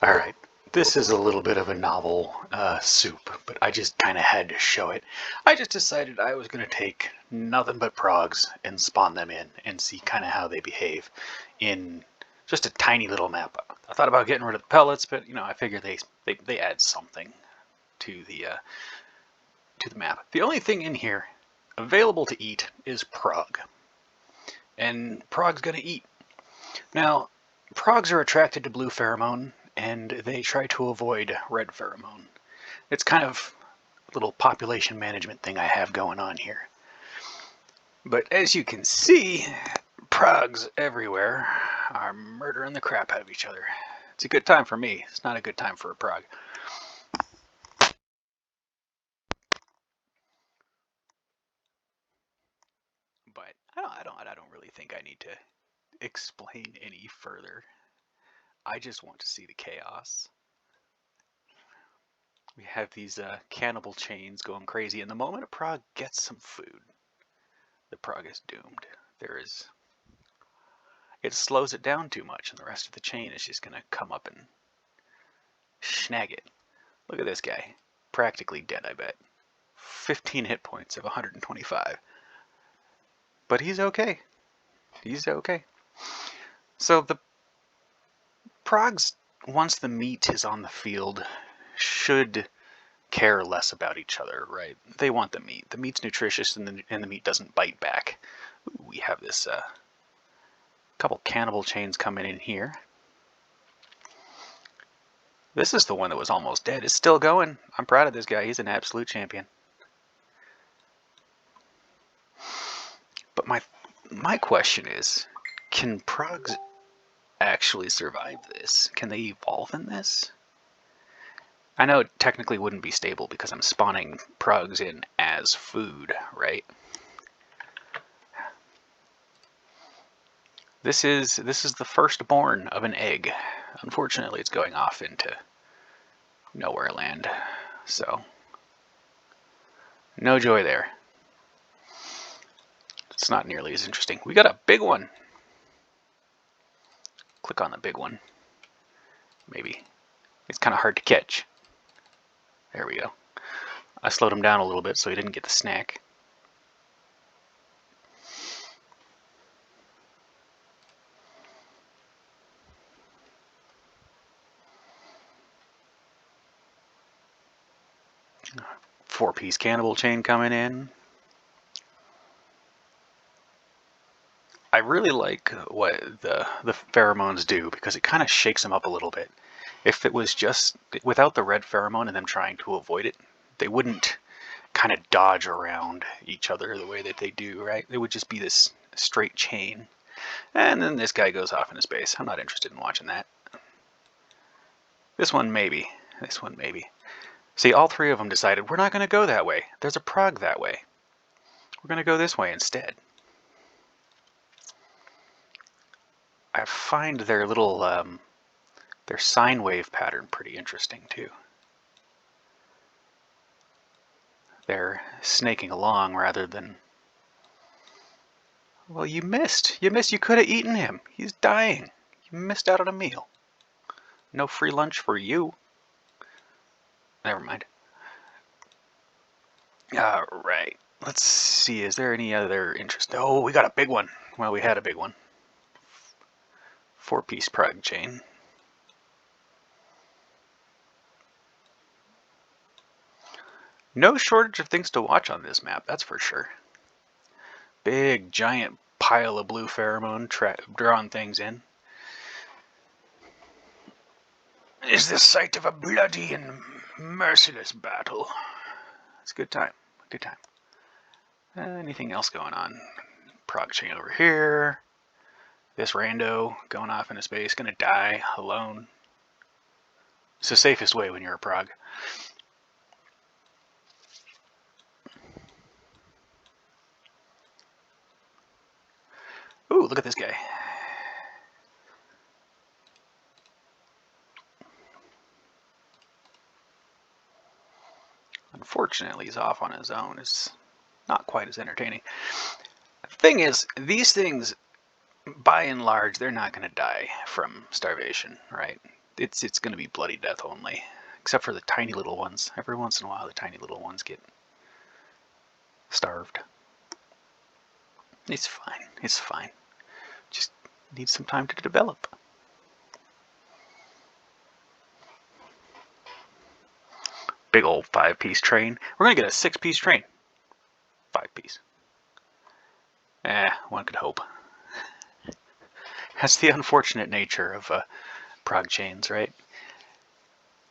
Alright, this is a little bit of a novel soup, but I just kind of had to show it. I just decided I was going to take nothing but progs and spawn them in and see kind of how they behave in just a tiny little map. I thought about getting rid of the pellets, but I figure they add something to the map. The only thing in here available to eat is prog, and prog's going to eat. Now, progs are attracted to blue pheromone, and they try to avoid red pheromone. It's kind of a little population management thing I have going on here. But as you can see, progs everywhere are murdering the crap out of each other. It's a good time for me. It's not a good time for a prog. But I don't really think I need to explain any further. I just want to see the chaos. We have these cannibal chains going crazy, and the moment a prog gets some food, the prog is doomed. It slows it down too much, and the rest of the chain is just going to come up and snag it. Look at this guy. Practically dead, I bet. 15 hit points of 125. But he's okay. He's okay. So the progs, once the meat is on the field, should care less about each other, right? They want the meat. The meat's nutritious, and the meat doesn't bite back. Ooh, we have this couple cannibal chains coming in here. This is the one that was almost dead. It's still going. I'm proud of this guy. He's an absolute champion. But my question is, can progs actually survive this? Can they evolve in this? I know it technically wouldn't be stable because I'm spawning progs in as food, right? This is the firstborn of an egg. Unfortunately, it's going off into nowhere land, so no joy there. It's not nearly as interesting. We got a big one. Click on the big one. Maybe. It's kind of hard to catch. There we go. I slowed him down a little bit so he didn't get the snack. Four-piece cannibal chain coming in. I really like what the pheromones do because it kind of shakes them up a little bit. If it was just without the red pheromone and them trying to avoid it, they wouldn't kind of dodge around each other the way that they do, right? It would just be this straight chain. And then this guy goes off into space. I'm not interested in watching that. This one maybe. This one maybe. See, all three of them decided, we're not going to go that way. There's a prog that way. We're going to go this way instead. I find their little, their sine wave pattern pretty interesting too. They're snaking along rather than... Well, you missed. You missed. You could have eaten him. He's dying. You missed out on a meal. No free lunch for you. Never mind. Alright. Let's see. Is there any other interest? Oh, we got a big one. Well, we had a big one. Four-piece prog chain. No shortage of things to watch on this map, that's for sure. Big, giant pile of blue pheromone drawing things in. Is the site of a bloody and merciless battle. It's a good time. Good time. Anything else going on? Prog chain over here. This rando going off into space, gonna die alone. It's the safest way when you're a prog. Ooh, look at this guy. Unfortunately, he's off on his own. It's not quite as entertaining. The thing is, these things, by and large, they're not going to die from starvation, right? it's going to be bloody death only, except for the tiny little ones. Every once in a while, the tiny little ones get starved. It's fine. It's fine. Just need some time to develop. Big old 5-piece train. We're going to get a 6-piece train. 5-piece. One could hope. That's the unfortunate nature of prog chains, right?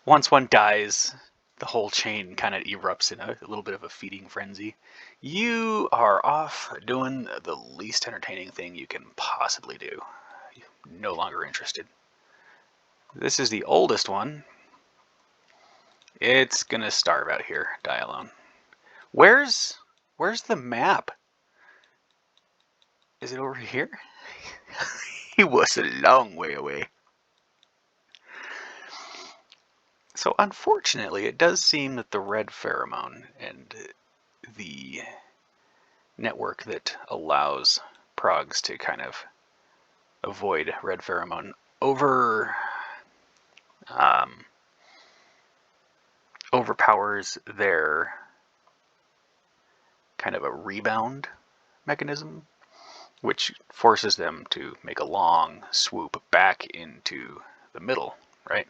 Once one dies, the whole chain kind of erupts in a little bit of a feeding frenzy. You are off doing the least entertaining thing you can possibly do. You're no longer interested. This is the oldest one. It's gonna starve out here, die alone. Where's the map? Is it over here? He was a long way away. So unfortunately, it does seem that the red pheromone and the network that allows progs to kind of avoid red pheromone overpowers their kind of a rebound mechanism, which forces them to make a long swoop back into the middle, right?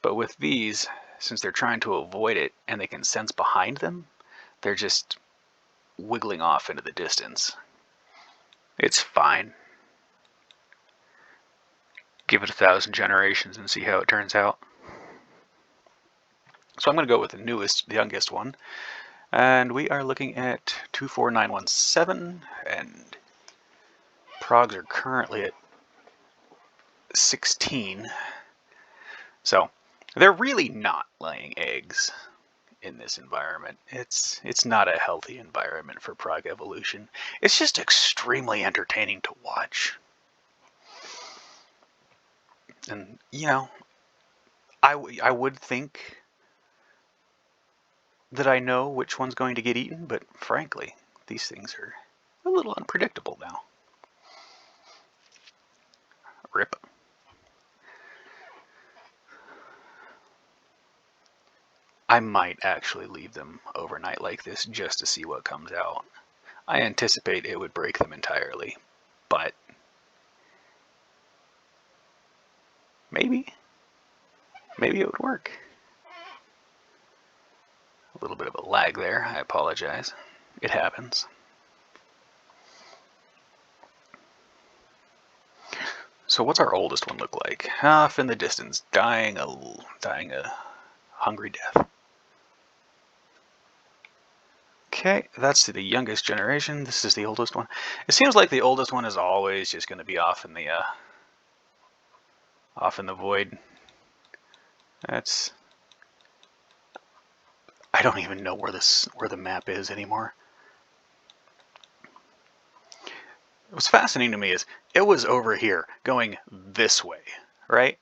But with these, since they're trying to avoid it and they can sense behind them, they're just wiggling off into the distance. It's fine. Give it 1,000 generations and see how it turns out. So I'm going to go with the youngest one. And we are looking at 24917, and progs are currently at 16. So they're really not laying eggs in this environment. It's not a healthy environment for prog evolution. It's just extremely entertaining to watch. And, you know, I would think that I know which one's going to get eaten, but frankly, these things are a little unpredictable now. Rip. I might actually leave them overnight like this just to see what comes out. I anticipate it would break them entirely, but maybe it would work. A little bit of a lag there, I apologize. It happens. So what's our oldest one look like? Off in the distance, dying a hungry death. Okay, that's the youngest generation. This is the oldest one. It seems like the oldest one is always just going to be off in the void. I don't even know where the map is anymore. What's fascinating to me is it was over here going this way, right?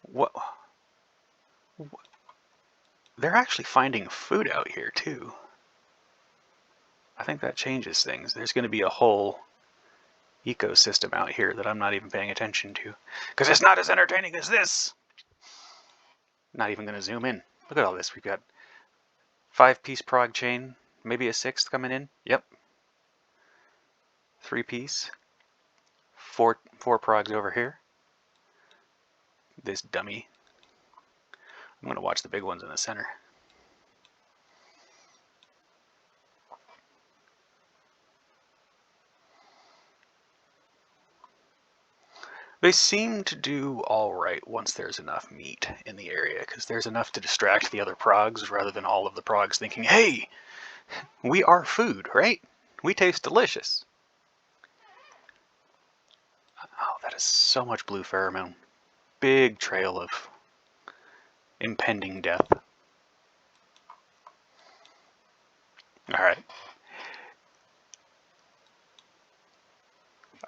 What? They're actually finding food out here too. I think that changes things. There's going to be a whole ecosystem out here that I'm not even paying attention to, because it's not as entertaining as this. Not even going to zoom in. Look at all this. We've got 5-piece prog chain, maybe a 6th coming in. Yep. 3-piece. 4 progs over here. This dummy. I'm going to watch the big ones in the center. They seem to do all right once there's enough meat in the area, because there's enough to distract the other progs rather than all of the progs thinking, hey, we are food, right? We taste delicious. Oh, that is so much blue pheromone. Big trail of impending death. Alright.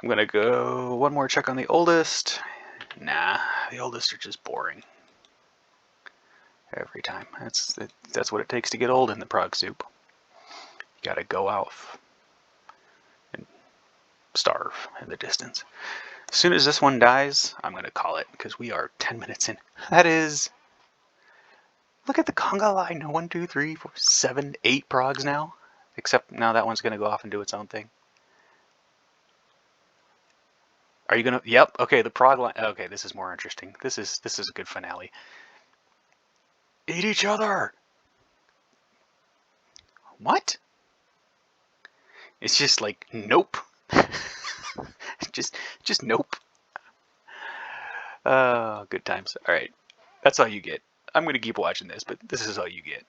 I'm gonna go one more check on the oldest. Nah, the oldest are just boring. Every time. That's what it takes to get old in the prog soup. You gotta go out and starve in the distance. As soon as this one dies, I'm going to call it because we are 10 minutes in. That is... Look at the conga line. 1, 2, 3, 4, 7, 8 progs now. Except now that one's going to go off and do its own thing. Are you going to... Yep. Okay, the prog line... Okay, this is more interesting. This is a good finale. Eat each other! What? It's just like, nope. just nope. Good times. All right. That's all you get. I'm going to keep watching this, but this is all you get.